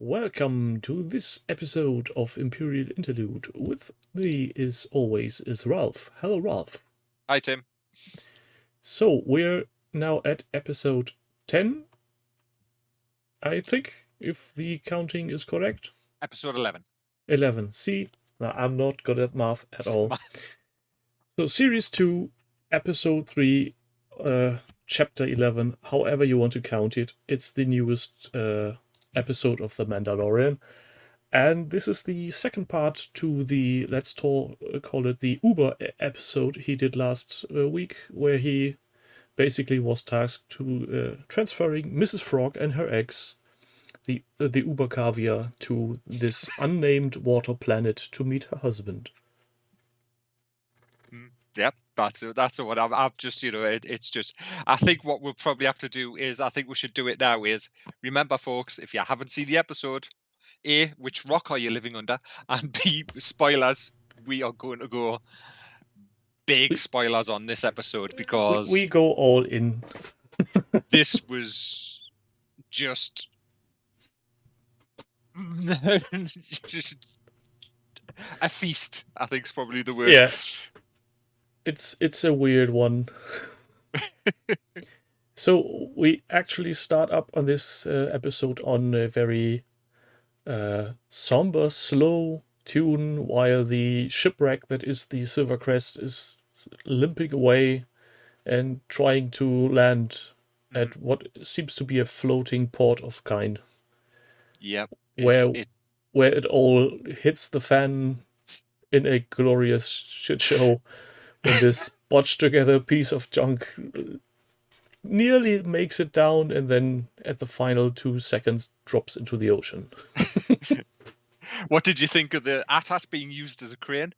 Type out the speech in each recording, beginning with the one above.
welcome to this episode of Imperial Interlude. With me, as always, is Ralph. Hello, Ralph. Hi, Tim. So, we're now at episode 10, I think, if the counting is correct. Episode 11. 11. See, now, I'm not good at math at all. So, Series 2, Episode 3, Chapter 11, however you want to count it. It's the newest episode of The Mandalorian. And this is the second part to the, let's call it the Uber episode he did last week, where he basically was tasked to transferring Mrs. Frog and her eggs, the Uber Caviar, to this unnamed water planet to meet her husband. Yep, that's what I've just, it's just, I think what we'll probably have to do is, I think we should do it now is, remember folks, if you haven't seen the episode, A, which rock are you living under? And B, spoilers, we are going to go big spoilers on this episode because we go all in. This was just a feast, I think is probably the word. Yeah. It's a weird one. So we actually start up on this episode on a very somber, slow tune while the shipwreck that is the Silver Crest is limping away and trying to land at what seems to be a floating port of kind. Yep. Where it all hits the fan in a glorious shit show when this botched together piece of junk nearly makes it down and then at the final 2 seconds drops into the ocean. What did you think of the AT-AT being used as a crane?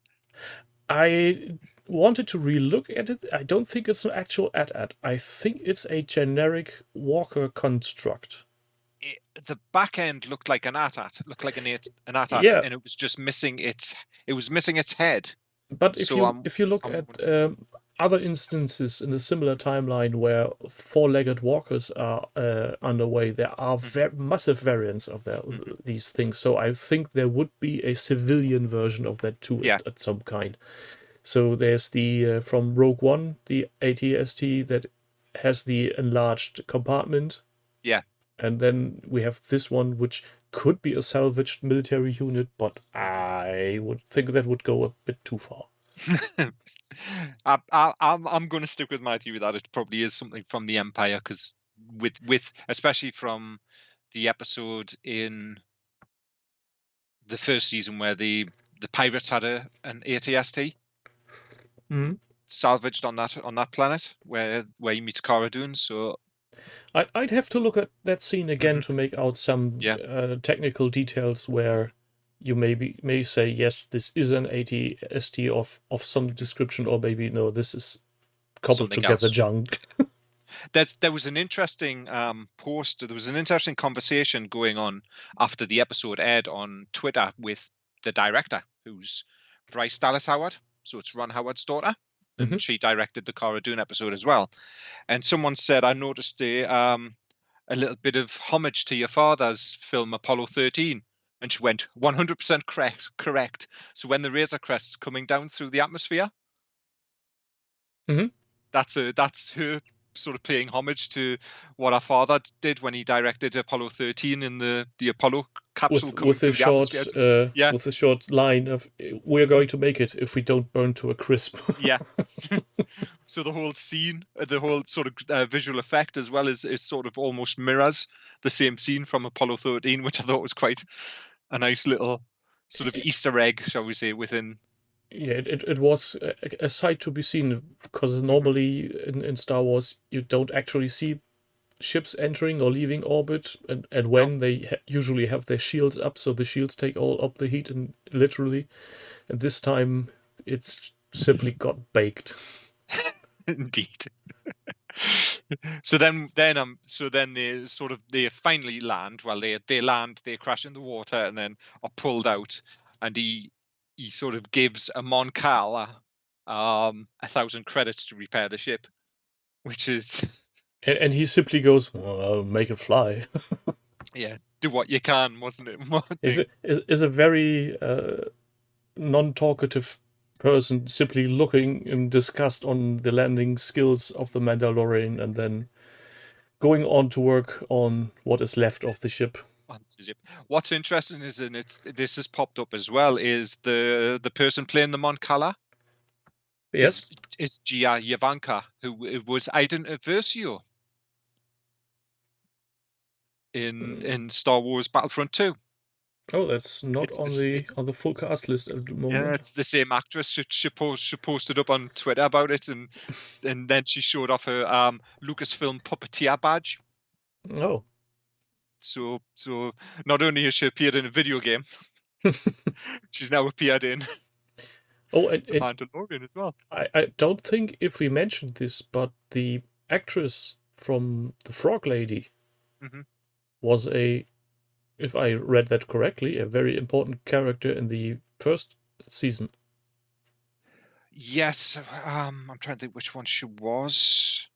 I wanted to relook at it. I don't think it's an actual AT-AT. I think it's a generic Walker construct. The back end looked like an AT-AT, looked like an AT-AT, yeah. and it was just missing its head. But if you look at other instances in a similar timeline where 4-legged walkers are underway, there are massive variants of these things. So I think there would be a civilian version of that too at some kind. So there's the from Rogue One, the AT-ST that has the enlarged compartment. Yeah. And then we have this one, which could be a salvaged military unit, but I would think that would go a bit too far. I'm going to stick with my theory that it probably is something from the Empire, because with especially from the episode in the first season where the pirates had an AT-ST salvaged on that planet where he meets Cara Dune. So I'd have to look at that scene again to make out some technical details where you may say, yes, this is an AT-ST of some description, or maybe no, this is cobbled together junk. There was an interesting post. There was an interesting conversation going on after the episode aired on Twitter with the director, who's Bryce Dallas Howard. So it's Ron Howard's daughter. And she directed the Cara Dune episode as well. And someone said, I noticed a little bit of homage to your father's film Apollo 13. And she went, 100% correct. So when the Razor Crest's coming down through the atmosphere, that's her sort of paying homage to what her father did when he directed Apollo 13 in the Apollo capsule with the short line of, we're going to make it if we don't burn to a crisp. Yeah. So the whole scene, the whole sort of visual effect as well is sort of almost mirrors the same scene from Apollo 13, which I thought was quite a nice little sort of Easter egg, shall we say, within. Yeah, it was a sight to be seen, because normally in Star Wars you don't actually see ships entering or leaving orbit, and when they usually have their shields up, so the shields take all up the heat, and literally, and this time it's simply got baked. Indeed. So then they finally land. Well, they land, they crash in the water, and then are pulled out, and he sort of gives a Mon Cal 1,000 credits to repair the ship, which is. And he simply goes, well, I'll make it fly. Yeah, do what you can, wasn't it? Is a very non-talkative person simply looking in disgust on the landing skills of the Mandalorian and then going on to work on what is left of the ship. What's interesting is, and this has popped up as well, is the person playing the Mon Cala. Yes, is Gia Yavanka, who was Aiden Versio in Star Wars Battlefront 2. Oh, that's not on the full cast list at the moment. Yeah, it's the same actress. She posted up on Twitter about it, and then she showed off her Lucasfilm puppeteer badge. Oh. So not only has she appeared in a video game, she's now appeared in Mandalorian as well. I don't think if we mentioned this, but the actress from the Frog Lady was if I read that correctly, a very important character in the first season. Yes, I'm trying to think which one she was.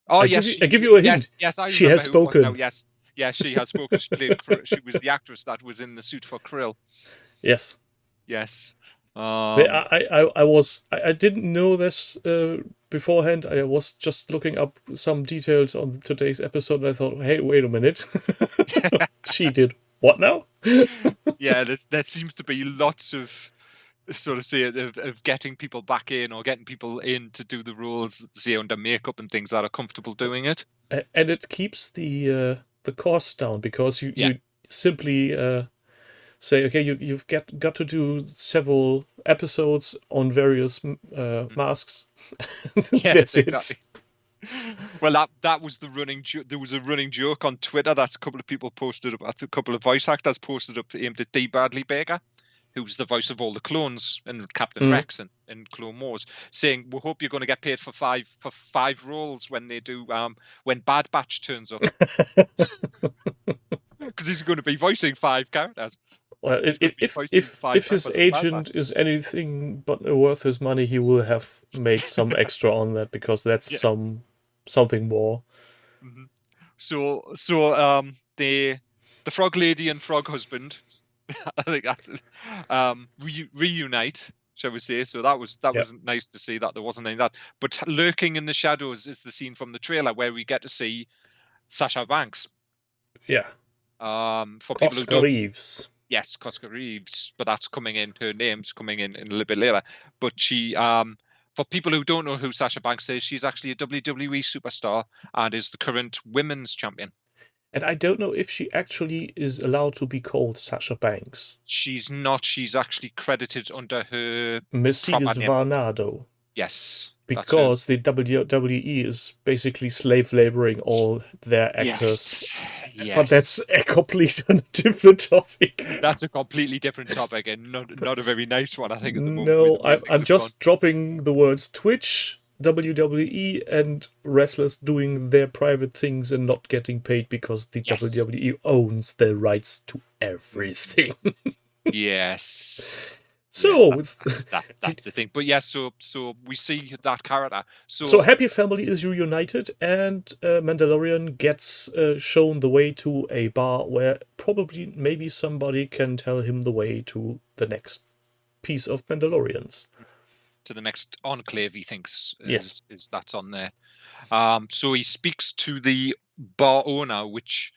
Oh, I yes. give you a hint. Yes, I remember she has spoken. Now. Yes, she has spoken. She was the actress that was in the suit for Krill. Yes. Yes. I didn't know this beforehand. I was just looking up some details on today's episode, and I thought, hey, wait a minute. She did what now? Yeah, there seems to be lots of sort of of getting people back in or getting people in to do the roles, say under makeup and things that are comfortable doing it. And it keeps the cost down because you simply say, okay, you've got to do several episodes on various masks. That's exactly. It. Well, that was the running. There was a running joke on Twitter that a couple of people posted up. A couple of voice actors posted up aimed at D. Bradley Baker, who's the voice of all the clones and Captain Rex and Clone Wars, saying, "We hope you're going to get paid for five roles when they do when Bad Batch turns up, because he's going to be voicing 5 characters." Well, if his agent is anything but worth his money, he will have made some extra on that, because that's something more. Mm-hmm. So the Frog Lady and Frog Husband, I think that's reunite, shall we say? So that was nice to see that there wasn't any of that. But lurking in the shadows is the scene from the trailer where we get to see Sasha Banks. Yeah. For people who don't. Reeves. Yes, Cosca Reeves, but that's coming in. Her name's coming in a little bit later. But she, for people who don't know who Sasha Banks is, she's actually a WWE superstar and is the current women's champion. And I don't know if she actually is allowed to be called Sasha Banks. She's not. She's actually credited under her Mercedes Varnado. Yes. Because the WWE is basically slave laboring all their actors. Yes. But that's a completely different topic. That's a completely different topic, and not a very nice one, I think, at the moment. No, I'm just dropping the words Twitch, WWE, and wrestlers doing their private things and not getting paid because the WWE owns the rights to everything. Yes. So that's the thing. But yes, so we see that character. So Happy Family is reunited, and Mandalorian gets shown the way to a bar where maybe somebody can tell him the way to the next piece of Mandalorians. To the next enclave, he thinks is that's on there. So he speaks to the bar owner, which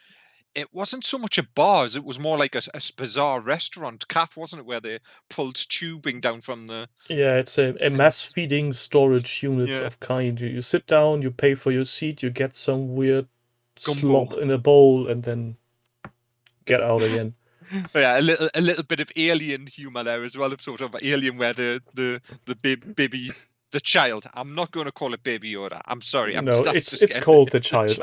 it wasn't so much a bar as it was more like a bizarre restaurant cafe, wasn't it, where they pulled tubing down from the... Yeah, it's a mass feeding storage units of kind. You sit down, you pay for your seat, you get some weird slop in a bowl, and then get out again. Yeah, a little bit of Alien humor there as well, of sort of Alien, where the baby, the child. I'm not going to call it Baby Yoda. I'm sorry. It's called the child.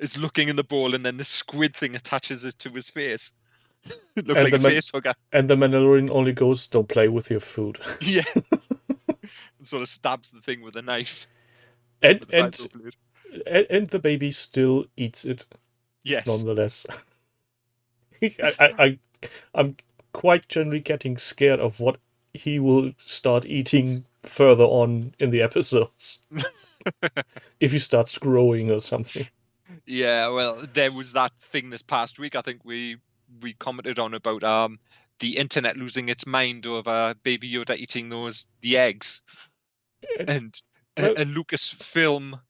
Is looking in the bowl, and then the squid thing attaches it to his face. It looks like a face hugger. And the Mandalorian only goes, "Don't play with your food." Yeah. And sort of stabs the thing with a knife. And the baby still eats it. Yes. Nonetheless. I'm quite generally getting scared of what he will start eating further on in the episodes. If he starts growing or something. Yeah, well, there was that thing this past week. I think we commented on about the internet losing its mind over Baby Yoda eating the eggs, and Well, a Lucasfilm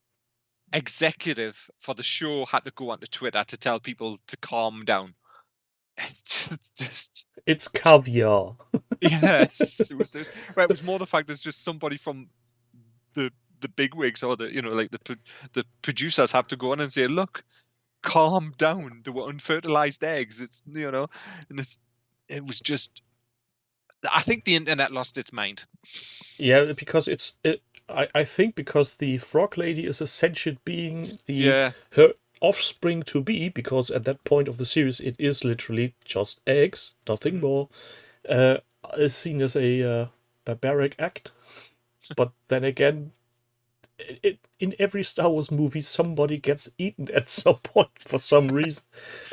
executive for the show had to go onto Twitter to tell people to calm down. It's just it's caviar. yes, well, it was more the fact there's just somebody from the bigwigs or like the producers have to go on and say, look, calm down. There were unfertilized eggs. And it was just. I think the internet lost its mind. Yeah, because I think because the frog lady is a sentient being, Yeah. her offspring to be, because at that point of the series it is literally just eggs, nothing more, is seen as a barbaric act. But then again, in every Star Wars movie, somebody gets eaten at some point for some reason.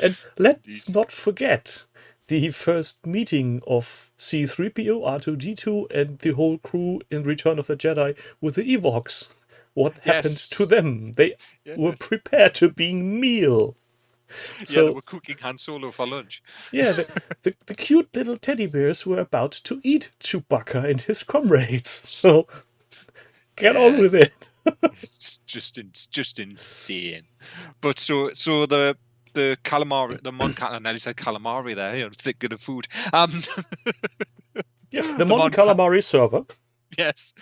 And let's Indeed. not forget the first meeting of C3PO, R2D2, and the whole crew in Return of the Jedi with the Ewoks. What happened to Yes. them? They were Yes. prepared to being meal. Yeah, they So, were cooking Han Solo for lunch. yeah, the cute little teddy bears were about to eat Chewbacca and his comrades. So, get on with Yes. it. It's just insane. But so the calamari, the Mon Cal, and I said calamari there. Thinking of food. Yes, the The Mon Mon Cal, Calamari server. yes.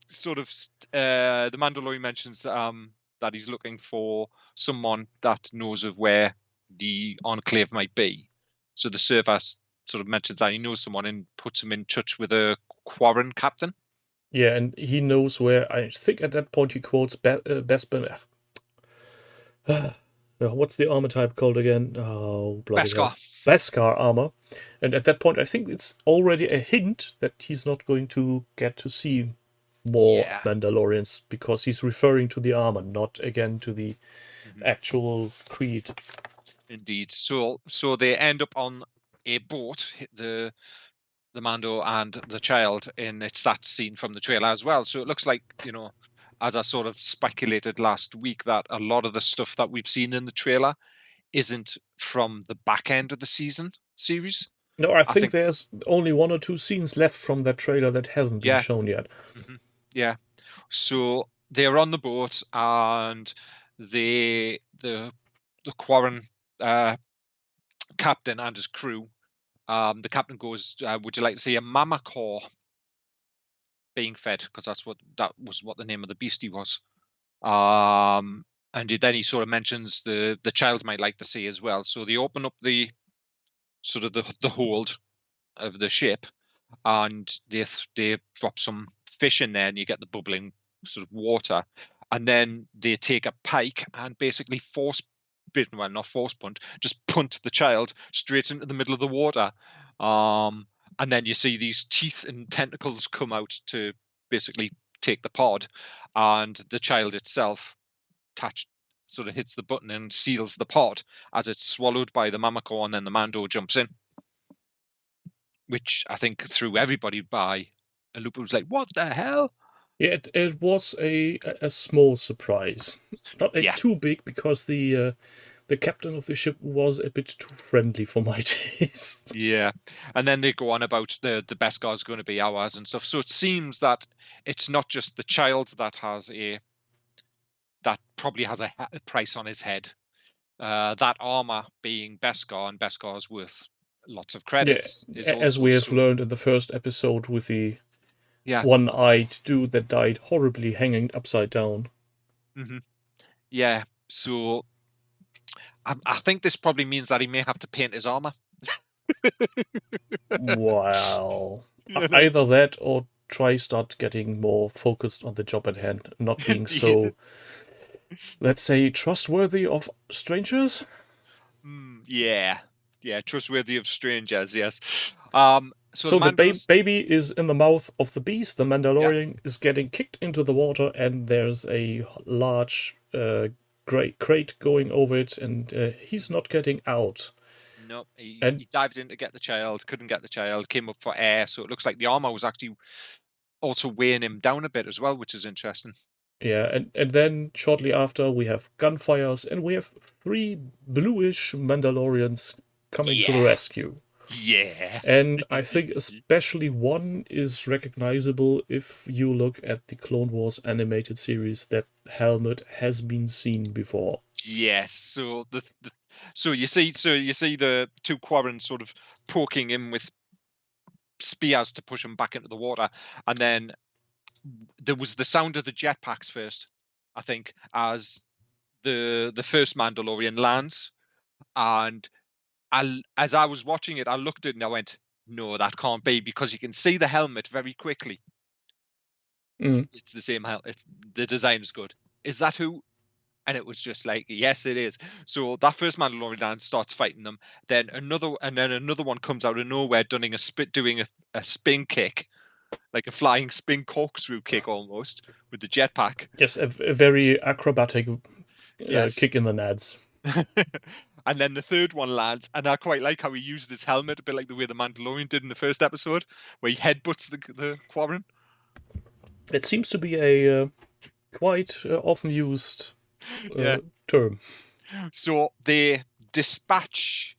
Sort of the Mandalorian mentions that he's looking for someone that knows of where the enclave might be. So the server sort of mentions that he knows someone and puts him in touch with a Quarren captain. Yeah, and he knows where. I think at that point he quotes Bespin. What's the armor type called again? Oh, bloody hell. Beskar. Beskar armor. And at that point, I think it's already a hint that he's not going to get to see more Yeah. Mandalorians because he's referring to the armor, not again to the Mhm. actual creed. Indeed. So they end up on a boat, the Mando and the child, and it's that scene from the trailer as well. So it looks like, as I sort of speculated last week, that a lot of the stuff that we've seen in the trailer isn't from the back end of the series. No, I I think think, there's only one or two scenes left from that trailer that haven't been yeah, shown yet. yeah. So they're on the boat, and the Quarren captain and his crew. The captain goes, "Would you like to see a mammacore being fed?" Because that was what the name of the beastie was. And then he sort of mentions the child might like to see as well. So they open up the sort of the hold of the ship, and they drop some fish in there, and you get the bubbling sort of water, and then they take a pike and basically not force punt, just punt the child straight into the middle of the water. And then you see these teeth and tentacles come out to basically take the pod, and the child itself sort of hits the button and seals the pod as it's swallowed by the Mamako, and then the Mando jumps in, which I think threw everybody by a loop. It was like, what the hell? Yeah, it was a small surprise, not Yeah, too big because the captain of the ship was a bit too friendly for my taste. yeah. And then they go on about the best guy's going to be ours and stuff. So it seems that it's not just the child that probably has a price on his head. That armor being Beskar, and Beskar's worth lots of Yeah, credits, is as also we have so. learned in the first episode with the Yeah. one-eyed dude that died horribly hanging upside down. Mm-hmm. Yeah. So I think this probably means that he may have to paint his armor. Wow. You know? Either that or try start getting more focused on the job at hand, not being Indeed. so, let's say, trustworthy of strangers. Yeah. Yeah. Trustworthy of strangers. Yes. So the So the Mandos. baby is in the mouth of the beast. The Yeah. Mandalorian is getting kicked into the water, and there's a large crate going over it, and he's not getting out. No, he And dived in to get the child, couldn't get the child, came up for air. So it looks like the armor was actually also weighing him down a bit as well, which is interesting. Yeah, and then shortly after we have gunfires and we have 3 bluish Mandalorians coming to the Yeah. rescue. Yeah. And I think especially one is recognizable if you look at the Clone Wars animated series. That helmet has been seen before. Yes. So so you see the two Quarrens sort of poking him with spears to push him back into the water, and then there was the sound of the jetpacks first, I think, as the first Mandalorian lands, and as I was watching it, I looked at it and I went, "No, that can't be," because you can see the helmet very quickly. Mm. It's the same helmet. It's the design is good. Is that who? And it was just like, yes, it is. So that first Mandalorian starts fighting them. Then another one comes out of nowhere, doing a spin kick, like a flying spin corkscrew kick almost with the jetpack. Yes, a very acrobatic Yes. kick in the nads. And then the third one lands, and I quite like how he used his helmet, a bit like the way the Mandalorian did in the first episode, where he headbutts the Quarren. It seems to be a quite often used Yeah. term. So they dispatch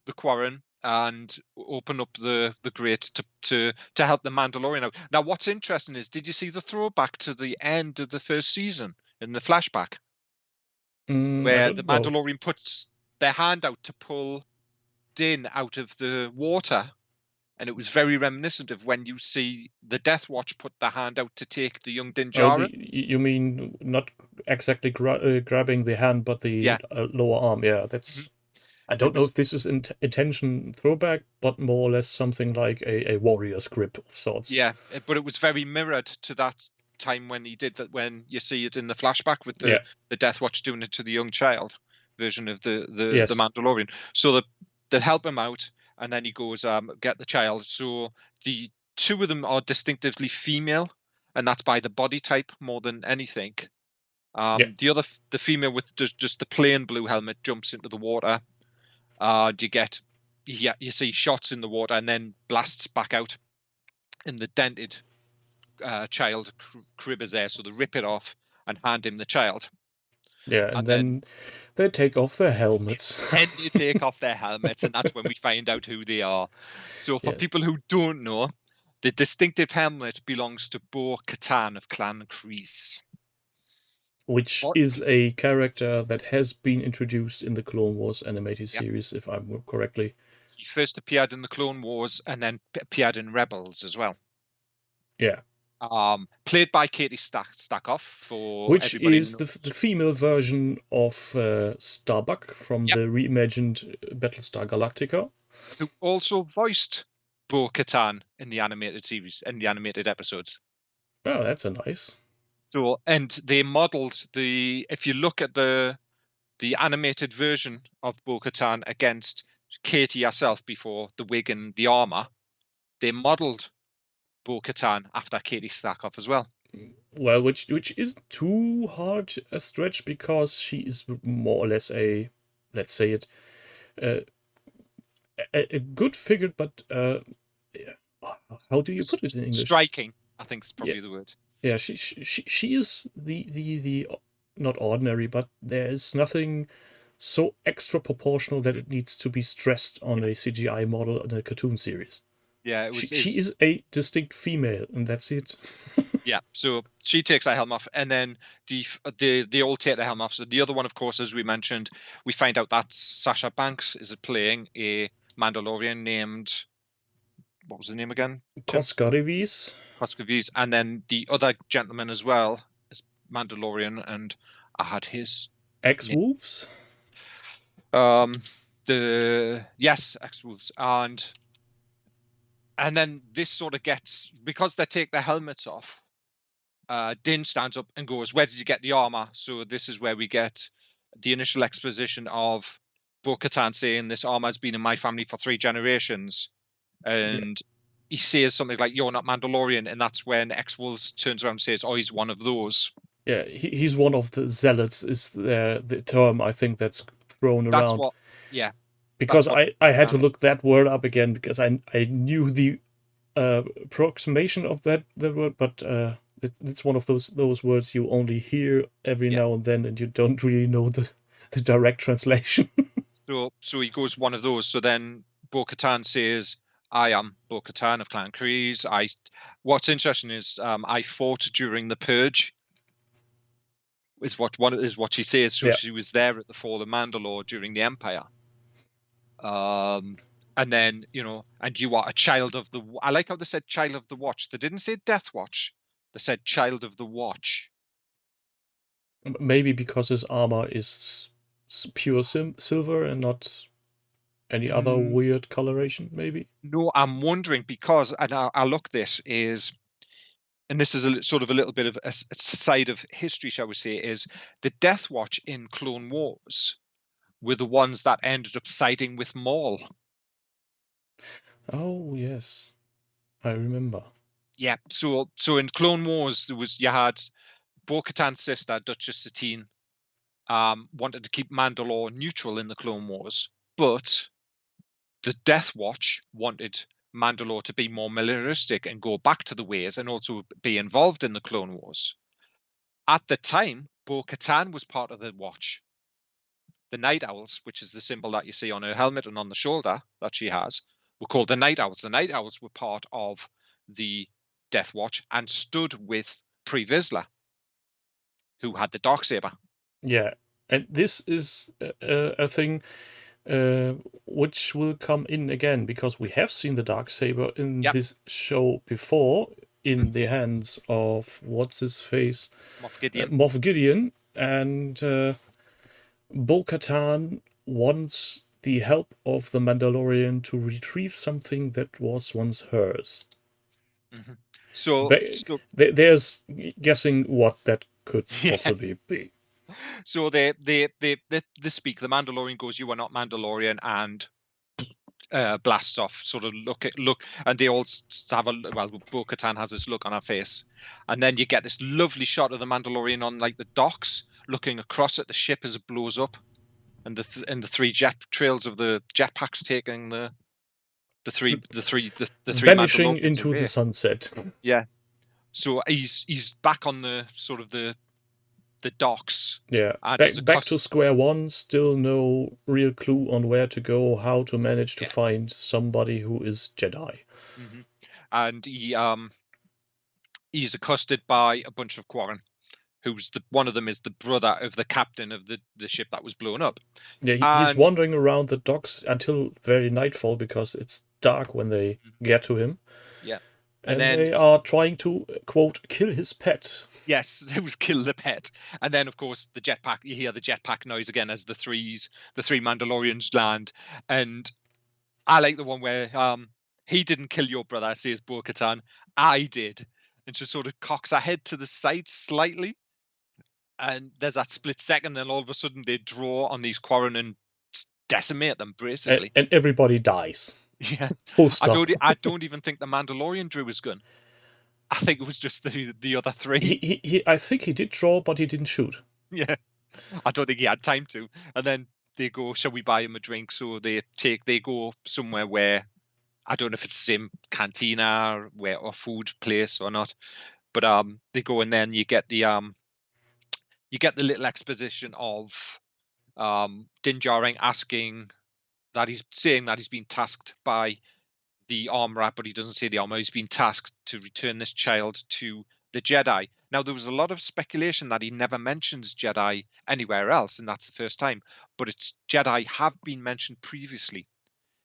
the Quarren and open up the grate to help the Mandalorian out. Now, what's interesting is, did you see the throwback to the end of the first season in the flashback, I where the don't know. Mandalorian puts their hand out to pull Din out of the water? And it was very reminiscent of when you see the Death Watch put their hand out to take the young Din Oh, Djarin. you mean not exactly grabbing the hand, but the Yeah. lower arm? Yeah, that's. Mhm. I It don't know was if this is intention throwback, but more or less something like a warrior's grip of sorts. Yeah, but it was very mirrored to that time when he did that, when you see it in the flashback with Yeah. the Death Watch doing it to the young child version of the Yes. Mandalorian. So they help him out, and then he goes get the child. So the two of them are distinctively female, and that's by the body type more than anything. Yeah. The female with just the plain blue helmet jumps into the water. You see shots in the water and then blasts back out. And the dented child crib is there, so they rip it off and hand him the child. Yeah, And and then then they take off their helmets. you take off their helmets, and that's when we find out who they are. So for Yeah. people who don't know, the distinctive helmet belongs to Bo-Katan of Clan Kreese. Which What? is a character that has been introduced in the Clone Wars animated Yeah. series, if I remember correctly. He first appeared in the Clone Wars and then appeared in Rebels as well. Yeah. Played by Katie Stackoff, for Which everybody. is the female version of Starbuck from Yep. the reimagined Battlestar Galactica. Who also voiced Bo-Katan in the animated series, in the animated episodes. Oh, that's a nice. So, and they modeled if you look at the animated version of Bo-Katan against Katie herself before the wig and the armor, they modeled Bo-Katan after Katie Stackoff as well. Well, which isn't too hard a stretch, because she is more or less a, let's say it, a good figure, but how do you put it in English? Striking, I think, is probably the word. Yeah, she is the not ordinary, but there is nothing so extra proportional that it needs to be stressed on a CGI model in a cartoon series. Yeah, it She was is a distinct female, and that's it. Yeah, so she takes her helm off, and then they all take their helm off. So the other one, of course, as we mentioned, we find out that Sasha Banks is playing a Mandalorian named, what was the name again? Koska Revis. Koskovies, and then the other gentleman as well is Mandalorian, and I had his X-Wolves. Yes, X-Wolves, and then this sort of gets, because they take their helmets off. Din stands up and goes, "Where did you get the armor?" So this is where we get the initial exposition of Bo-Katan saying, "This armor has been in my family for 3 generations," and he says something like, "You're not Mandalorian," and that's when X-Wolves turns around and says, "Oh, he's one of those." Yeah, he's one of the zealots, is the term I think that's thrown around. That's what, yeah. Because I had to look that word up again, because I knew the approximation of that word, but It's one of those words you only hear every Yeah. now and then, and you don't really know the direct translation. So he goes one of those. So then Bo-Katan says, "I am Bo-Katan of Clan Kreese. What's interesting is I fought during the Purge." Is what she says. So Yeah. she was there at the fall of Mandalore during the Empire. And then, and you are a child of the. I like how they said child of the Watch. They didn't say Death Watch. They said child of the Watch. Maybe because his armor is pure silver and not any other weird coloration, maybe? No, I'm wondering because, and I look this is, and this is sort of a little bit of a side of history, shall we say, is the Death Watch in Clone Wars were the ones that ended up siding with Maul. Oh, yes. I remember. Yeah, so in Clone Wars, you had Bo-Katan's sister, Duchess Satine, wanted to keep Mandalore neutral in the Clone Wars, but the Death Watch wanted Mandalore to be more militaristic and go back to the ways and also be involved in the Clone Wars. At the time, Bo-Katan was part of the Watch. The Night Owls, which is the symbol that you see on her helmet and on the shoulder that she has, were called the Night Owls. The Night Owls were part of the Death Watch and stood with Pre Vizsla, who had the Darksaber. Yeah, and this is a thing which will come in again, because we have seen the Darksaber in this show before in the hands of what's his face, Moff Gideon. Moff Gideon, and Bo-Katan wants the help of the Mandalorian to retrieve something that was once hers. Mm-hmm. So there's guessing what that could yes. possibly be. So they speak. The Mandalorian goes, "You are not Mandalorian," and blasts off. Sort of look, and they all have Bo-Katan has this look on her face, and then you get this lovely shot of the Mandalorian on like the docks, looking across at the ship as it blows up, and the three jet trails of the jetpacks taking the three vanishing Mandalorians into away. the sunset. Yeah. So he's back on the sort of the docks. Yeah, And back to square one. Still no real clue on where to go, how to manage to find somebody who is Jedi. Mm-hmm. And he's accosted by a bunch of Quarren, who's one of them is the brother of the captain of the ship that was blown up. Yeah, he's wandering around the docks until very nightfall because it's dark when they get to him. Yeah. And then they are trying to, quote, kill his pet. Yes, it was kill the pet. And then, of course, the jetpack, you hear the jetpack noise again as the three Mandalorians land. And I like the one where he didn't kill your brother, says Bo-Katan. I did. And she sort of cocks her head to the side slightly. And there's that split second, and all of a sudden they draw on these Quarren and decimate them, basically. And everybody dies. Yeah. I don't even think the Mandalorian drew his gun. I think it was just the other three. I think he did draw, but he didn't shoot. Yeah. I don't think he had time to. And then they go, shall we buy him a drink? So they go somewhere where, I don't know if it's the same cantina or food place or not. But they go, and then you get the little exposition of Din Djarin asking that he's saying that he's been tasked by the armorer, but he doesn't say the armorer. He's been tasked to return this child to the Jedi. Now, there was a lot of speculation that he never mentions Jedi anywhere else, and that's the first time. But it's Jedi have been mentioned previously.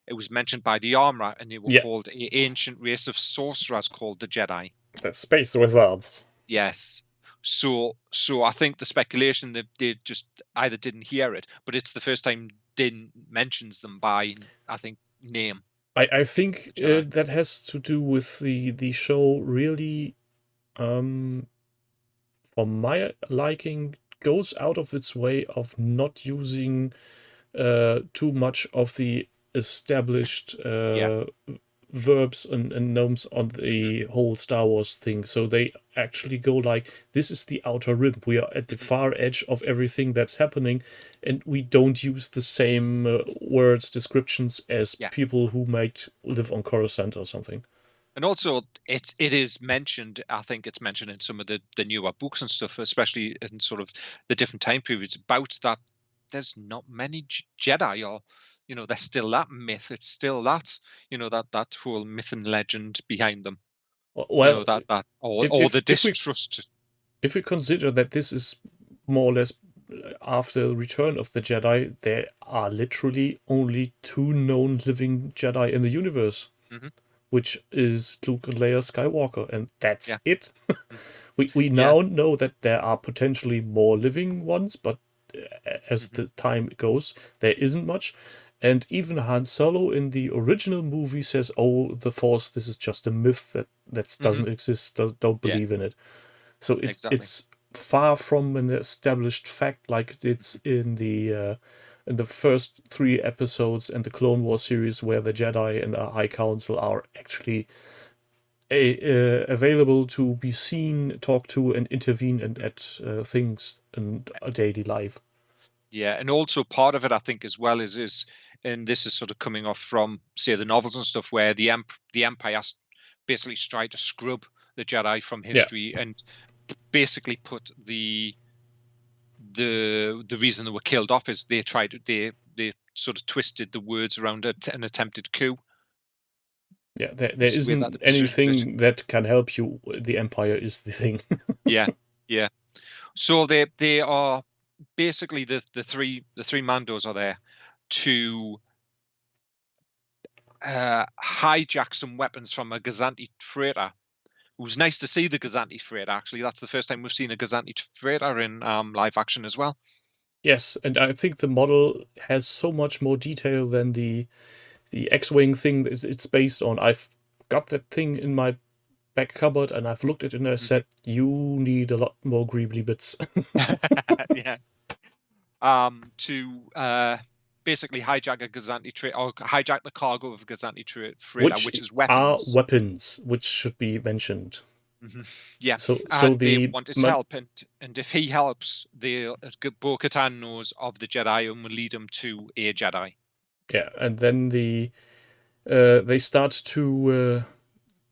It was mentioned by the armorer, and they were called an ancient race of sorcerers called the Jedi. The space wizards. Yes. So I think the speculation that they just either didn't hear it, but it's the first time Din mentions them by, I think, name. I think that has to do with the show really, for my liking, goes out of its way of not using too much of the established verbs and gnomes on the whole Star Wars thing. So they actually go like, this is the outer rim. We are at the far edge of everything that's happening, and we don't use the same words, descriptions as people who might live on Coruscant or something. And also, it is mentioned. I think it's mentioned in some of the newer books and stuff, especially in sort of the different time periods about that. There's not many Jedi, or there's still that myth. It's still that that whole myth and legend behind them. Well, That or if the distrust. if we consider that this is more or less after the return of the Jedi, there are literally only 2 known living Jedi in the universe, Hmm. which is Luke and Leia Skywalker, and that's Yeah. it. Mm. We Yeah. now know that there are potentially more living ones, but as Hmm. the time goes, there isn't much. And even Han Solo in the original movie says, "Oh, the Force, this is just a myth that Hmm. doesn't exist. Don't Yeah. believe in it." So Exactly. it's far from an established fact like it's in the first 3 episodes and the Clone Wars series, where the Jedi and the High Council are actually available to be seen, talk to, and intervene at things in a daily life. Yeah, and also part of it, I think, as well is, and this is sort of coming off from, say, the novels and stuff, where the Empire basically tried to scrub the Jedi from Yeah, history and basically put the reason they were killed off is they sort of twisted the words around an attempted coup, yeah. There which is the way that isn't they positioned it. anything that can help you. The Empire is the thing. Yeah, yeah. So they are basically the three Mandos are there to hijack some weapons from a Gazanti freighter. It was nice to see the Gazanti freighter. Actually, that's the first time we've seen a Gazanti freighter in live action as well. Yes, and I think the model has so much more detail than the X-wing thing that it's based on. I've got that thing in my back cupboard and I've looked at it and I Mhm. said, "You need a lot more greebly bits." Yeah. To basically hijack a Gazanti or hijack the cargo of a Gazanti freighter, Which which is are weapons. weapons, which should be mentioned. Mhm. Yeah, So and they the want his help, and if he helps, Bo-Katan knows of the Jedi and will lead him to a Jedi. yeah, and then they start to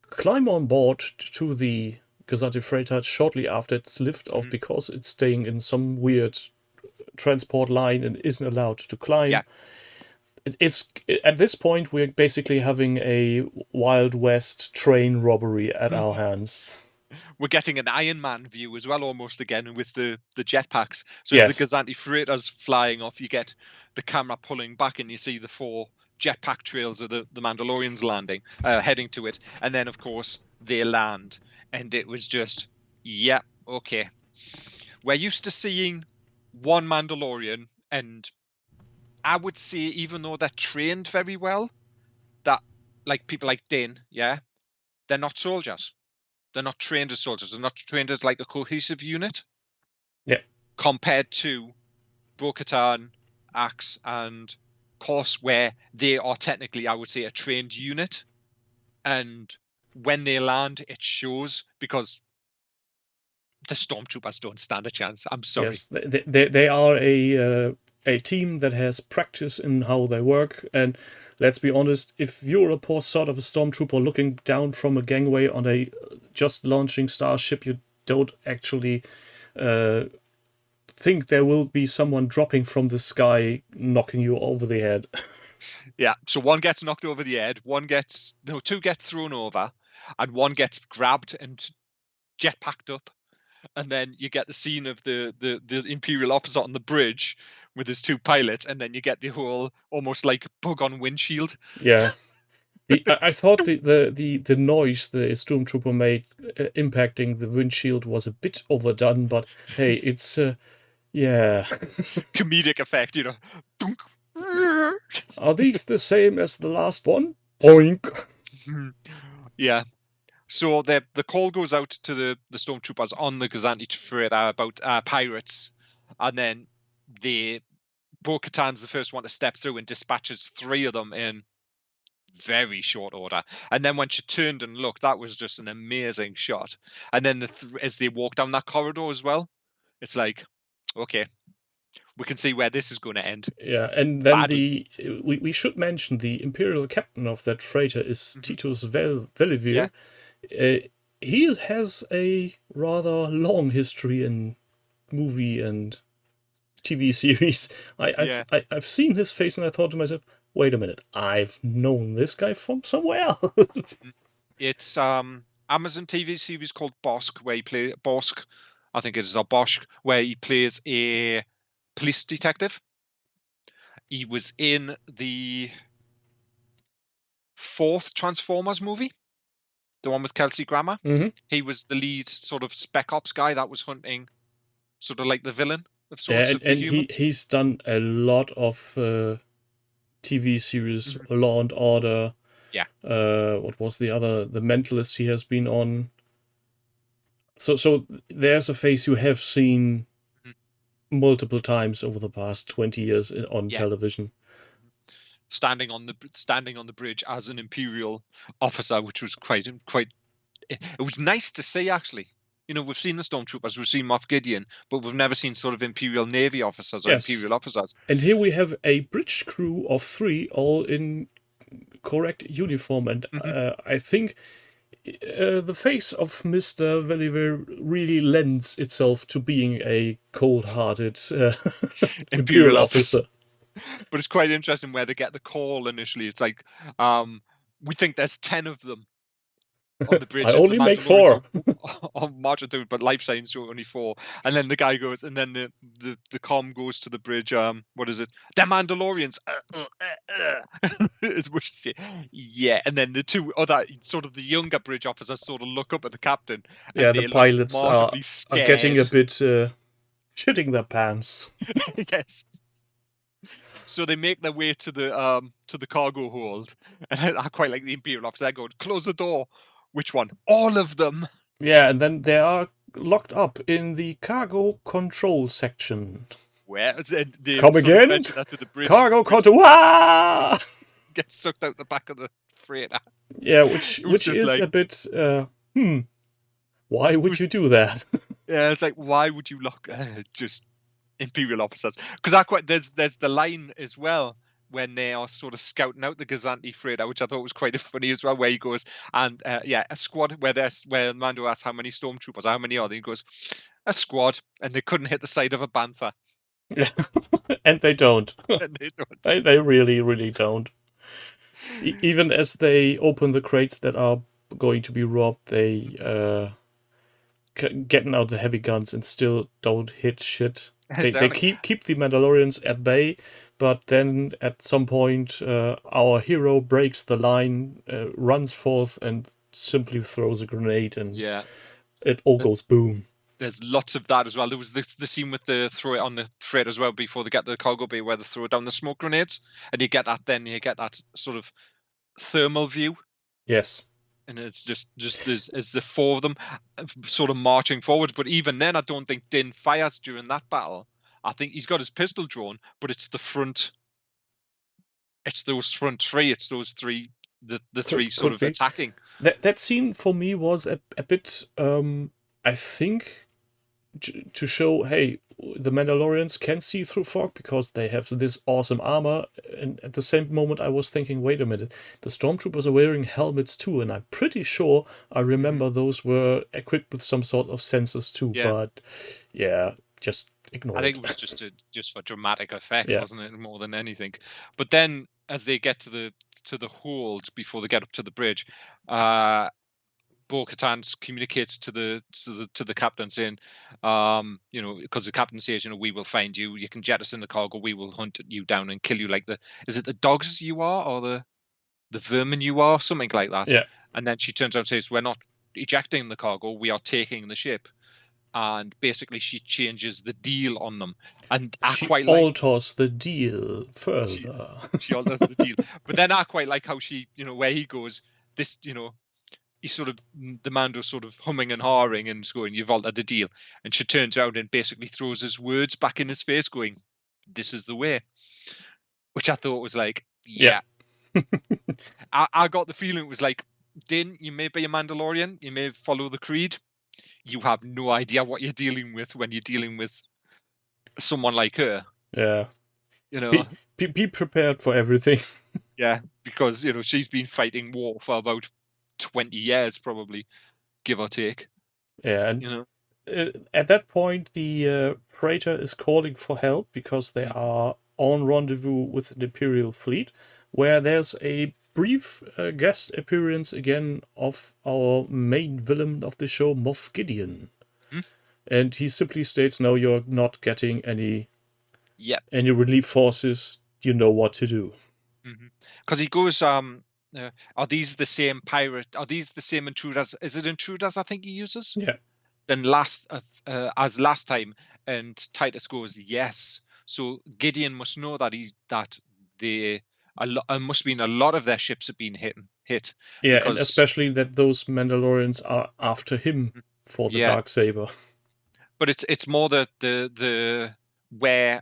climb on board to the Gazati freighter shortly after it's lifted off Mhm. because it's staying in some weird transport line and isn't allowed to Yeah. climb. It's at this point we're basically having a Wild West train robbery at our hands. We're getting an Iron Man view as well, almost again with the jetpacks. So as the Yes, Gazanti freighters flying off, you get the camera pulling back, and you see the 4 jetpack trails of the Mandalorians landing, heading to it, and then of course they land, and it was just, yeah, okay. We're used to seeing one Mandalorian, and I would say even though they're trained very well, that like people like Din, yeah, they're not soldiers. They're not trained as soldiers. They're not trained as like a cohesive unit yeah, compared to Bo-Katan, Axe, and Kos, where they are technically, I would say, a trained unit. And when they land, it shows because the stormtroopers don't stand a chance. I'm sorry. yes. They are a team that has practice in how they work. And let's be honest, if you're a poor sort of a stormtrooper looking down from a gangway on a just launching starship, you don't actually uh, think there will be someone dropping from the sky knocking you over the head. Yeah. So one gets knocked over the head, two get thrown over, and one gets grabbed and jetpacked up. And then you get the scene of the Imperial officer on the bridge with his 2 pilots, and then you get the whole almost like bug on windshield. Yeah. I thought the noise the stormtrooper made impacting the windshield was a bit overdone, but hey, it's yeah. Comedic effect, you know. Dunk. Are these the same as the last one? Boink. Yeah. So the call goes out to the stormtroopers on the Gazanti freighter about pirates, and then the Bo-Katan's the first one to step through and dispatches 3 of them in very short order. And then when she turned and looked, that was just an amazing shot. And then as they walk down that corridor as well, it's like, okay, we can see where this is going to end. Yeah, and then Badly. we should mention the Imperial captain of that freighter is Titus Yeah. Velivir. He has a rather long history in movie and TV series. I've seen his face and I thought to myself, wait a minute, I've known this guy from somewhere else. It's Amazon TV series called Bosk, where he plays Bosk. I think it is, or Bosch, where he plays a police detective. He was in the 4th Transformers movie, the one with Kelsey Grammer. He was the lead sort of spec ops guy that was hunting, sort of like the villain of sorts of the humans. He's done a lot of TV series, Law and Order. Yeah. What was the other? The Mentalist he has been on. So there's a face you have seen multiple times over the past 20 years on television. Standing on the bridge as an Imperial officer, which was quite. It was nice to see, actually. You know, we've seen the Stormtroopers, we've seen Moff Gideon, but we've never seen sort of Imperial Navy officers or Imperial officers. And here we have a bridge crew of 3, all in correct uniform, and I think the face of Mr. Veliver really lends itself to being a cold-hearted Imperial officer. But it's quite interesting where they get the call initially. It's like, we think there's 10 of them on the bridge. I only make 4. On marching through, but life signs show only 4. And then the guy goes, and then the comm goes to the bridge. What is it? They're Mandalorians. As much as yeah. And then the 2 other, sort of the younger bridge officers, sort of look up at the captain. And the pilots are getting a bit shitting their pants. Yes. So they make their way to the cargo hold, and I quite like the Imperial officer. I go, close the door. Which one? All of them. Yeah, and then they are locked up in the cargo control section. Where? They come again? That to the bridge. Cargo control. Gets sucked out the back of the freighter. Yeah, which is like, a bit. Why would you do that? Yeah, it's like, why would you lock just Imperial officers? Because there's the line as well when they are sort of scouting out the Gazanti freighter, which I thought was quite funny as well, where he goes and a squad where Mando asks how many stormtroopers, how many are there? He goes, a squad, and they couldn't hit the side of a bantha. Yeah, and they don't. And they don't. They really, really don't. Even as they open the crates that are going to be robbed, they getting out the heavy guns and still don't hit shit. They keep the Mandalorians at bay, but then at some point our hero breaks the line, runs forth, and simply throws a grenade, and it all goes boom. There's lots of that as well. There was the scene with the throw it on the freight as well before they get to the cargo bay, where they throw down the smoke grenades, and you get that sort of thermal view. Yes. And it's just as the 4 of them sort of marching forward. But even then, I don't think Din fires during that battle. I think he's got his pistol drawn, but it's the front. It's those front 3. It's those 3. The 3 sort of attacking. That scene for me was a bit. I think to show, hey, the Mandalorians can see through fog because they have this awesome armor. And at the same moment, I was thinking, wait a minute, the stormtroopers are wearing helmets too, and I'm pretty sure I remember those were equipped with some sort of sensors too. Yeah. But yeah, just ignore it. I think it was just for dramatic effect, wasn't it, more than anything? But then, as they get to the hold before they get up to the bridge, Bo-Katan communicates to the captain saying, because the captain says, we will find you. You can jettison the cargo. We will hunt you down and kill you like is it the dogs you are or the vermin you are, something like that. Yeah. And then she turns around and says, we're not ejecting the cargo. We are taking the ship. And basically, she changes the deal on them. And she alters the deal further. She alters the deal. But then I quite like how she, where he goes, this, he's sort of, the Mando's sort of humming and hawing and going, you've altered the deal. And she turns around and basically throws his words back in his face going, this is the way. Which I thought was like, yeah. I got the feeling it was like, Din, you may be a Mandalorian, you may follow the creed. You have no idea what you're dealing with when you're dealing with someone like her. Yeah. You know, Be prepared for everything. yeah, because she's been fighting war for about 20 years, probably, give or take. Yeah, and You know, at that point, the freighter is calling for help because they are on rendezvous with the Imperial fleet, where there's a brief guest appearance again of our main villain of the show, Moff Gideon. Mhm. And he simply states, "No, you're not getting yeah, any relief forces. You know what to do." because he goes, are these the same pirate? Are these the same intruders? Is it intruders? I think he uses. Yeah, Then as last time, and Titus goes, yes. So Gideon must know that must mean a lot of their ships have been hit yeah, and because especially that those Mandalorians are after him for the yeah, dark saber. but it's more the where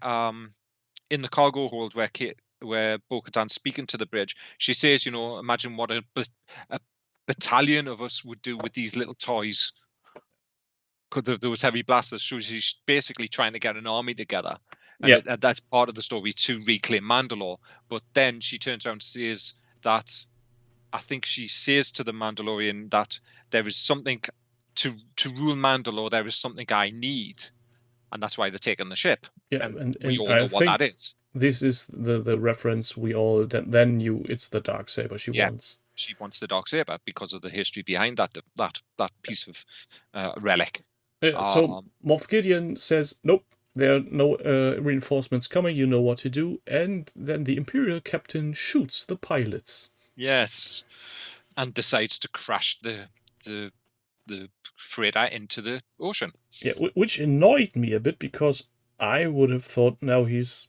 in the cargo hold where Bo-Katan's speaking to the bridge, she says, imagine what a battalion of us would do with these little toys. Because there was heavy blasters, so she's basically trying to get an army together, and Yeah, that's part of the story to reclaim Mandalore. But then she turns around and says that I think she says to the Mandalorian that there is something to rule Mandalore. There is something I need, and that's why they're taking the ship. yeah, And we and all I know what that think is. this is the reference we all then knew. It's the dark saber she Yeah, wants. she wants the Darksaber because of the history behind that piece of relic. So Um, Moff Gideon says, "Nope, there are no reinforcements coming. You know what to do." And then the Imperial captain shoots the pilots. yes, and decides to crash the the freighter into the ocean. Yeah, which annoyed me a bit because I would have thought now he's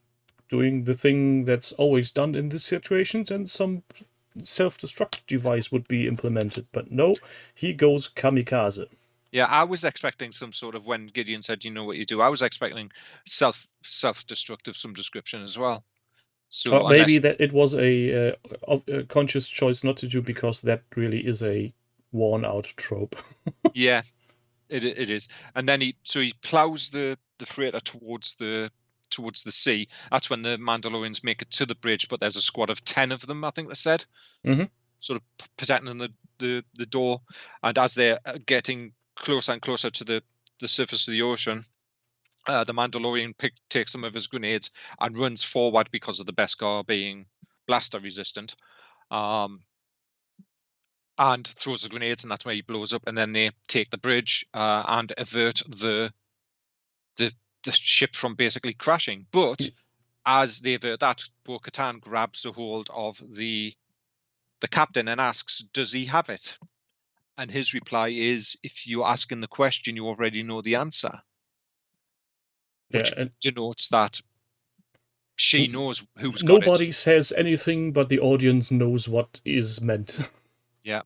doing the thing that's always done in these situations and some self-destruct device would be implemented. But no, he goes kamikaze. Yeah, I was expecting some sort of when Gideon said, "You know what you do." I was expecting self-destruct of some description as well. Or So maybe unless, that it was a conscious choice not to do because that really is a worn-out trope. yeah, it is. And then he plows the freighter towards the sea. That's when the Mandalorians make it to the bridge, but there's a squad of 10 of them, I think they said, Mm-hmm. sort of protecting the door. And as they're getting closer and closer to the surface of the ocean, the Mandalorian takes some of his grenades and runs forward because of the Beskar being blaster resistant, and throws the grenades, and that's where he blows up. And then they take the bridge and avert the the ship from basically crashing. But as they avert that, Bo-Katan grabs a hold of the captain and asks, "Does he have it?" And his reply is, "If you're asking the question, you already know the answer," Yeah, which and denotes that she knows who's got it. nobody says anything, but the audience knows what is meant. Yeah.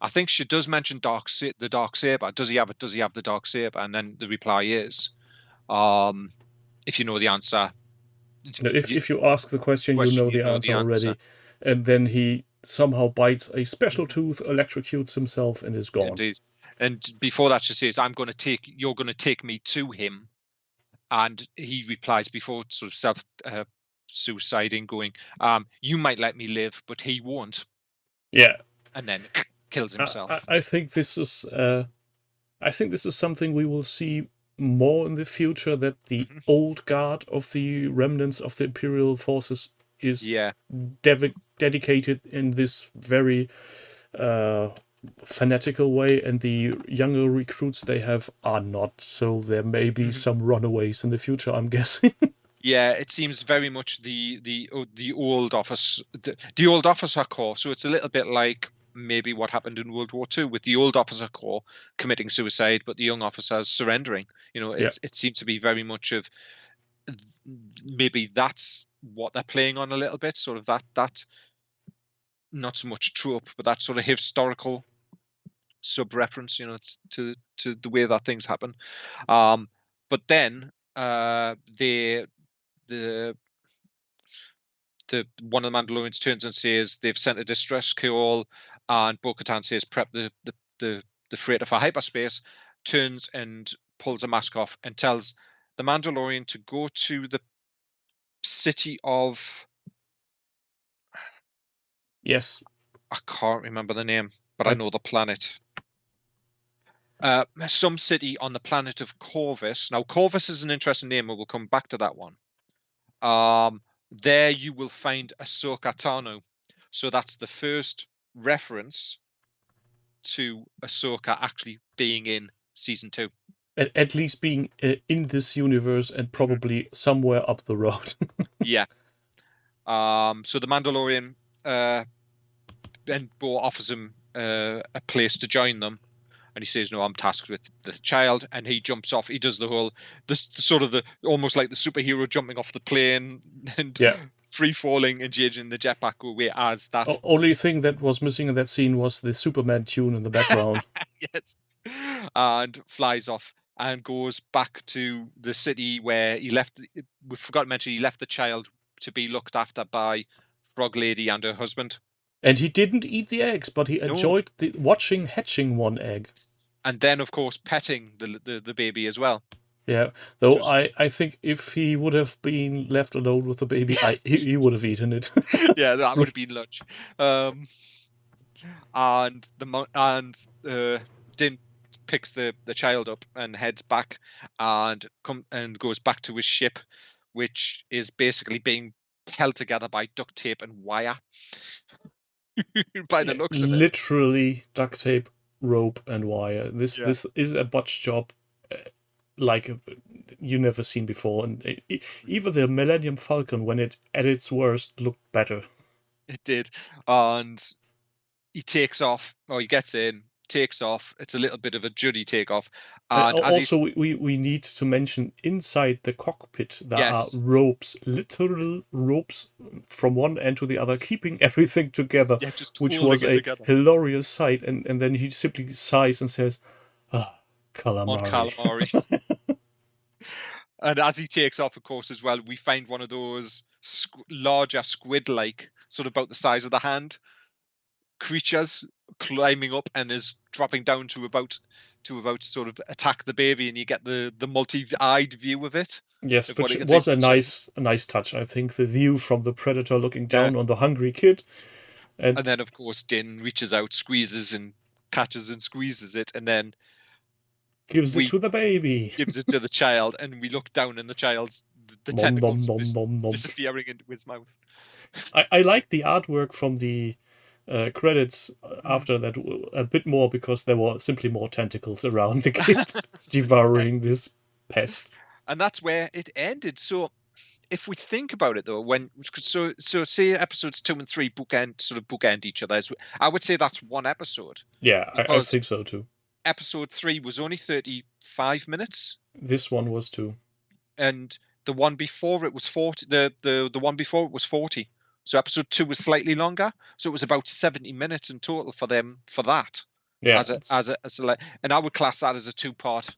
I think she does mention the dark saber. Does he have it? Does he have the dark saber? And then the reply is, "If you know the answer, If you ask the question, you know you the know answer the answer." already. And then he somehow bites a special tooth, electrocutes himself, and is gone. Indeed. And before that, she says, You're going to take me to him." And he replies before sort of suiciding, going, "You might let me live, but he won't." Yeah, And then kills himself. I think this is something we will see more in the future. That the Mhm. old guard of the remnants of the Imperial forces is Yeah. dedicated in this very uh, fanatical way, and the younger recruits they have are not. So there may be Mhm. some runaways in the future, I'm guessing. Yeah, it seems very much the old the old officer corps. So it's a little bit like maybe what happened in World War II with the old officer corps committing suicide, but the young officers surrendering. Yeah, It seems to be very much of maybe that's what they're playing on a little bit, sort of that not so much trope, but that sort of historical sub reference, to the way that things happen. But then the the one of the Mandalorians turns and says they've sent a distress call, and Bo-Katan says prep the freighter for hyperspace. Turns and pulls a mask off and tells the Mandalorian to go to the city of... Yes. I can't remember the name, but I That's- know the planet. Some city on the planet of Corvus. Now, Corvus is an interesting name, and we'll come back to that one. There you will find Ahsoka Tano. So that's the first reference to Ahsoka actually being in season 2. At least being in this universe and probably somewhere up the road. Yeah. So the Mandalorian, Ben Bo offers him a place to join them, and he says, "No, I'm tasked with the child." And he jumps off. He does the whole, almost like the superhero jumping off the plane and Yeah. free falling, engaging the jetpack away as that. Only thing that was missing in that scene was the Superman tune in the background. Yes. And flies off and goes back to the city where he left. We forgot to mention he left the child to be looked after by Frog Lady and her husband. And he didn't eat the eggs, but he enjoyed watching hatching one egg. And then, of course, petting the baby as well. Yeah, though I think if he would have been left alone with the baby, he would have eaten it. Yeah, that would have been lunch. And Din picks the child up and heads back and goes back to his ship, which is basically being held together by duct tape and wire. By the looks of it, literally duct tape, rope, and wire. This is a botch job like you never seen before, and even the Millennium Falcon, when it at its worst, looked better. It did, and he takes off, or he gets in, takes off. It's a little bit of a juddy takeoff. And also, we need to mention inside the cockpit there are ropes, literal ropes from one end to the other, keeping everything together, which was a hilarious sight. And then he simply sighs and says, calamari. Calamari. And as he takes off, of course, as well, we find one of those larger squid-like, sort of about the size of the hand, creatures climbing up and is dropping down to about sort of attack the baby, and you get the multi-eyed view of it. Yes, which was a nice touch. I think the view from the predator looking down on the hungry kid, and then of course Din reaches out, squeezes and catches and squeezes it, and then gives it to the baby. Gives it to the child, and we look down, and the child's tentacles disappearing into his mouth. I like the artwork from the credits after that a bit more, because there were simply more tentacles around the kid devouring this pest. And that's where it ended. So if we think about it, though, so say episodes 2 and 3 bookend each other, I would say that's one episode. Yeah, I think so too. Episode 3 was only 35 minutes. This one was too. And the one before it was 40. The one before it was 40. So episode 2 was slightly longer. So it was about 70 minutes in total for them for that. Yeah. And I would class that as a 2-part,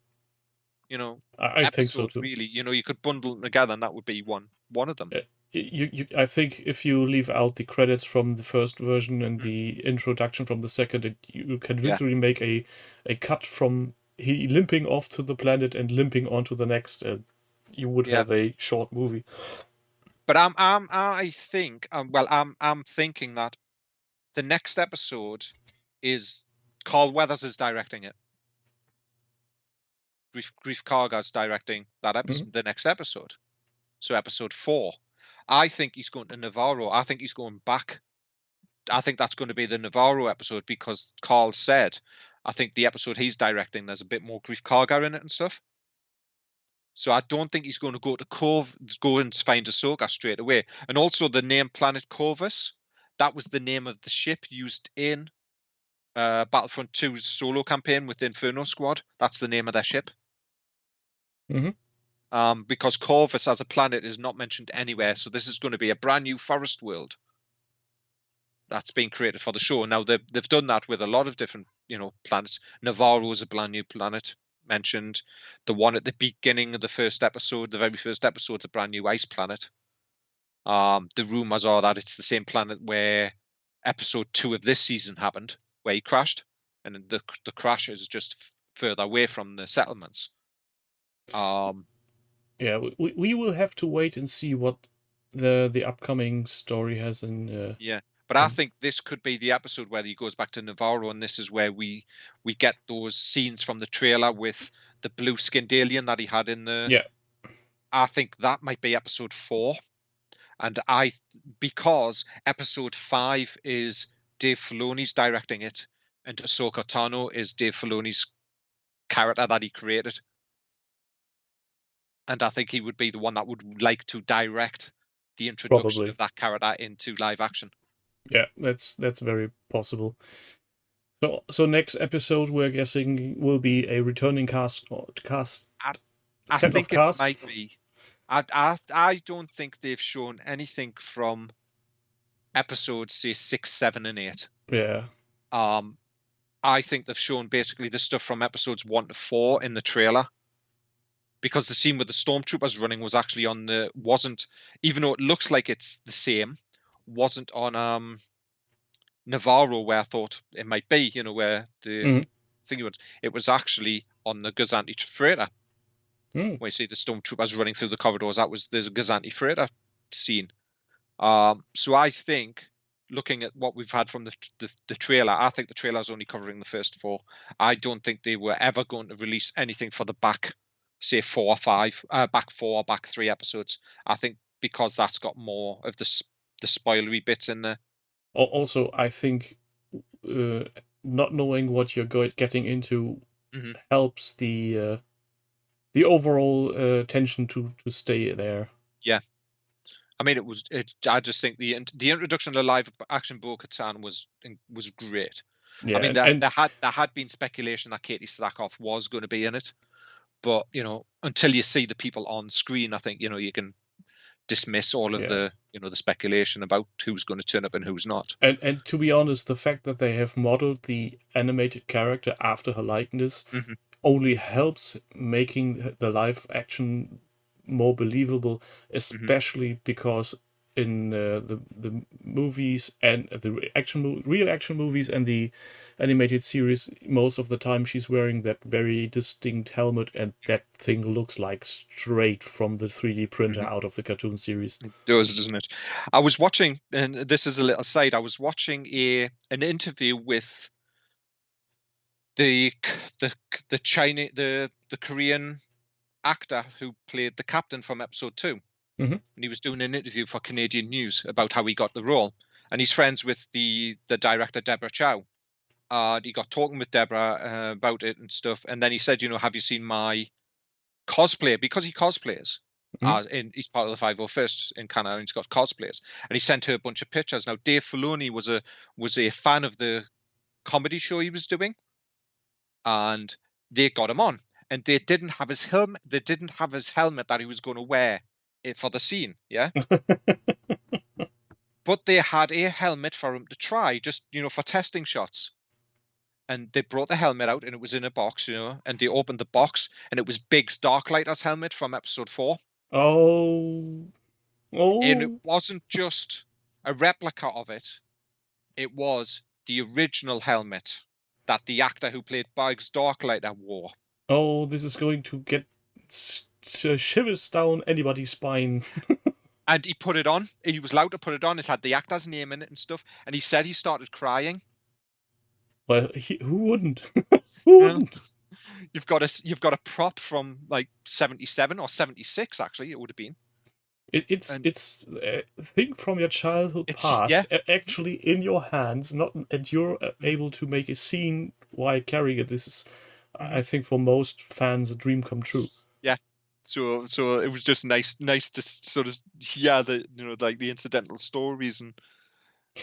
I think so too. Really, you could bundle them together, and that would be one of them. I think if you leave out the credits from the first version and the introduction from the second, you can literally make a cut from he limping off to the planet and limping onto the next. You would have a short movie. But I'm thinking that the next episode is Carl Weathers is directing it. Grief Karga's directing that episode, the next episode. So episode 4. I think he's going to Navarro. I think he's going back. I think that's going to be the Navarro episode, because Carl said, I think the episode he's directing, there's a bit more Grief Karga in it and stuff. So I don't think he's going to go and find Ahsoka straight away. And also the name Planet Corvus, that was the name of the ship used in Battlefront 2's solo campaign with the Inferno Squad. That's the name of their ship. Because Corvus as a planet is not mentioned anywhere. So this is going to be a brand new forest world that's being created for the show. Now they've done that with a lot of different, planets. Navarro is a brand new planet mentioned. The one at the beginning of the first episode, the very first episode, is a brand new ice planet. The rumors are that it's the same planet where episode 2 of this season happened, where he crashed, and the crash is just further away from the settlements. Yeah, we will have to wait and see what the upcoming story has in. Yeah, but I think this could be the episode where he goes back to Navarro, and this is where we get those scenes from the trailer with the blue-skinned alien that he had in the. Yeah. I think that might be episode 4, and because episode 5 is Dave Filoni's directing it, and Ahsoka Tano is Dave Filoni's character that he created, and I think he would be the one that would like to direct the introduction Probably. of that character into live action. Yeah, that's very possible. So next episode we're guessing will be a returning cast I set think of cast. it might be. I don't think they've shown anything from episodes say 6, 7, and 8. Yeah. I think they've shown basically the stuff from episodes 1 to 4 in the trailer, because the scene with the stormtroopers running was actually wasn't, even though it looks like it's the same, wasn't on Navarro, where I thought it might be, where the thing was. It was actually on the Gazanti freighter. Where you see the stormtroopers running through the corridors. There's a Gazanti freighter scene. So I think, looking at what we've had from the trailer, I think the trailer is only covering the first 4. I don't think they were ever going to release anything for the back, say 4 or 5, back 4 or back 3 episodes. I think because that's got more of the spoilery bits in there. Also, I think not knowing what you're getting into helps the overall tension to stay there. Yeah. I mean, I just think the introduction to live action Bo-Katan was great. Yeah, I mean, there had been speculation that Katie Sackhoff was going to be in it, but until you see the people on screen, I think you can dismiss all of the the speculation about who's going to turn up and who's not. And to be honest, the fact that they have modeled the animated character after her likeness only helps making the live action more believable, especially because in the movies and the real action movies and the animated series, most of the time she's wearing that very distinct helmet, and that thing looks like straight from the 3D printer out of the cartoon series. It does, doesn't it? I was watching, and this is a little side, I was watching an interview with the Korean actor who played the captain from episode 2. And he was doing an interview for Canadian News about how he got the role, and he's friends with the director Deborah Chow. He got talking with Deborah about it and stuff, and then he said, have you seen my cosplay? Because he cosplays. He's part of the 501st in Canada, and he's got cosplayers, and he sent her a bunch of pictures. Now, Dave Filoni was a fan of the comedy show he was doing, and they got him on, and they didn't have his helmet. They didn't have his helmet that he was going to wear for the scene, yeah. But they had a helmet for him to try, just for testing shots. And they brought the helmet out, and it was in a box, and they opened the box, and it was Biggs Darklighter's helmet from episode 4. Oh. And it wasn't just a replica of it. It was the original helmet that the actor who played Biggs Darklighter wore. Oh, this is going to get shivers down anybody's spine. And he put it on. He was allowed to put it on. It had the actor's name in it and stuff. And he said he started crying. Well, who wouldn't? Who wouldn't? You've got a prop from like 77 or 76. Actually, it would have been. It's a thing from your childhood past, actually in your hands, and you're able to make a scene while carrying it. This is, I think, for most fans, a dream come true. Yeah. So it was just nice to sort of hear the like the incidental stories, and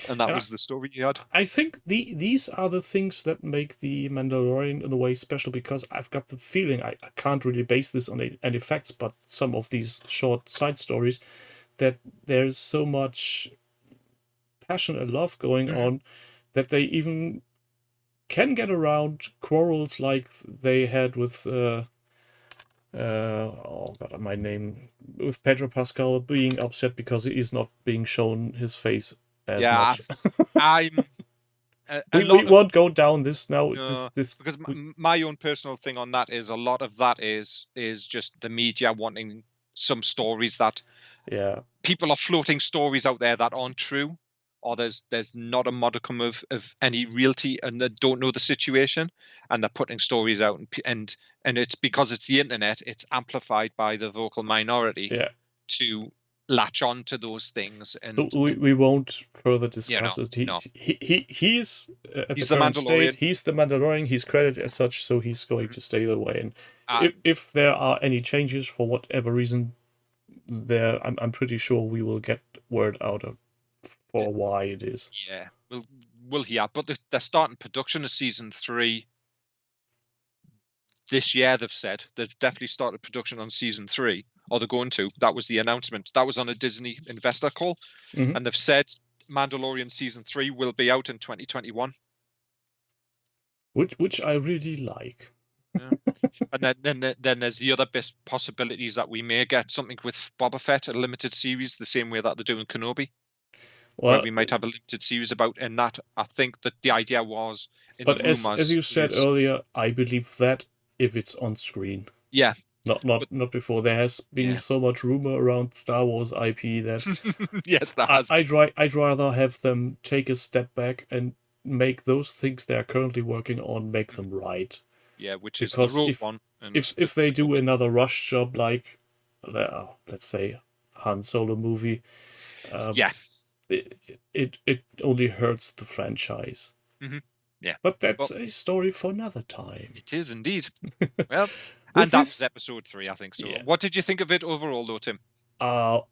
that was the story he had. I think these are the things that make the Mandalorian in a way special, because I've got the feeling, I can't really base this on any facts, but some of these short side stories, that there's so much passion and love going on that they even can get around quarrels like they had with with Pedro Pascal being upset because he is not being shown his face as much. We won't go down this now. Because my own personal thing on that is a lot of that is just the media wanting some stories that Yeah. people are floating stories out there that aren't true, or there's not a modicum of any reality, and they don't know the situation, and they're putting stories out, and it's because it's the internet, it's amplified by the vocal minority Yeah. to latch on to those things. And So we won't further discuss it. no. He's at He's the the current state. Mandalorian. He's the Mandalorian. He's credited as such, so he's going to stay that way. And Uh, if there are any changes for whatever reason, I'm pretty sure we will get word out of for why it is. Yeah, will he have? But they're starting production of season 3 this year. They've said they've definitely started production on season 3, or they're going to. That was the announcement. That was on a Disney investor call, Mhm. and they've said Mandalorian season 3 will be out in 2021. Which I really like. Yeah. And then there's the other possibilities that we may get something with Boba Fett, a limited series, the same way that they're doing Kenobi. Well, where we might have a limited series about, and that I think that the idea was in but the rumors. as you said earlier, I believe that if it's on screen. Yeah. Not before. There has been so much rumor around Star Wars IP that yes, that has. I'd rather have them take a step back and make those things they're currently working on, make them right. Yeah, which because is the Rogue One. And if they do another rush job like, let's say, Han Solo movie, yeah, it only hurts the franchise. Mm-hmm. Yeah, but that's a story for another time. It is indeed. Well, and that was episode 3, I think so. Yeah. What did you think of it overall, though, Tim? I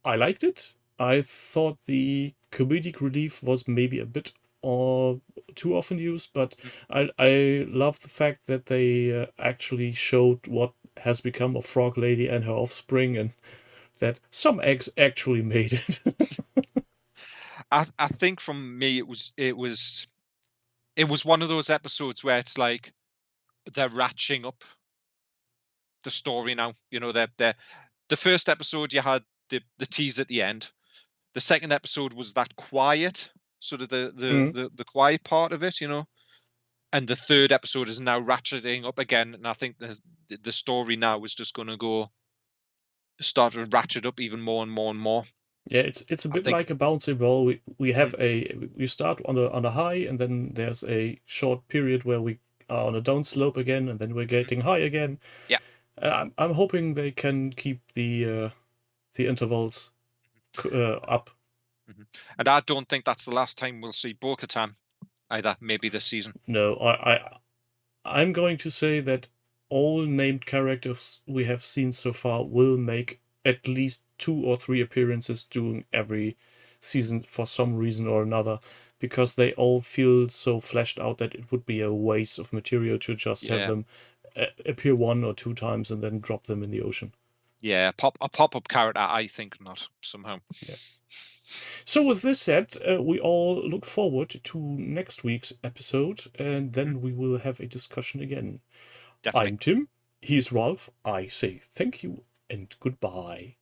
liked it. I thought the comedic relief was maybe a bit too often used, but I love the fact that they actually showed what has become of Frog Lady and her offspring, and that some eggs actually made it. I think from me it was one of those episodes where it's like they're ratcheting up the story now. You know, the first episode you had the tease at the end. The second episode was that quiet, sort of the quiet part of it, you know. And the third episode is now ratcheting up again, and I think the story now is just going to start to ratchet up even more and more and more. Yeah, it's a bit like a bouncing ball. We have we start on a high, and then there's a short period where we are on a down slope again, and then we're getting high again. Yeah, I'm hoping they can keep the intervals up. And I don't think that's the last time we'll see Bo-Katan either. Maybe this season. No, I'm going to say that all named characters we have seen so far will make at least 2 or 3 appearances during every season for some reason or another, because they all feel so fleshed out that it would be a waste of material to just have them appear 1 or 2 times and then drop them in the ocean. Yeah, a pop-up character, I think not, somehow. Yeah. So with this said, we all look forward to next week's episode, and then we will have a discussion again. Definitely. I'm Tim, he's Ralph. I say thank you and goodbye.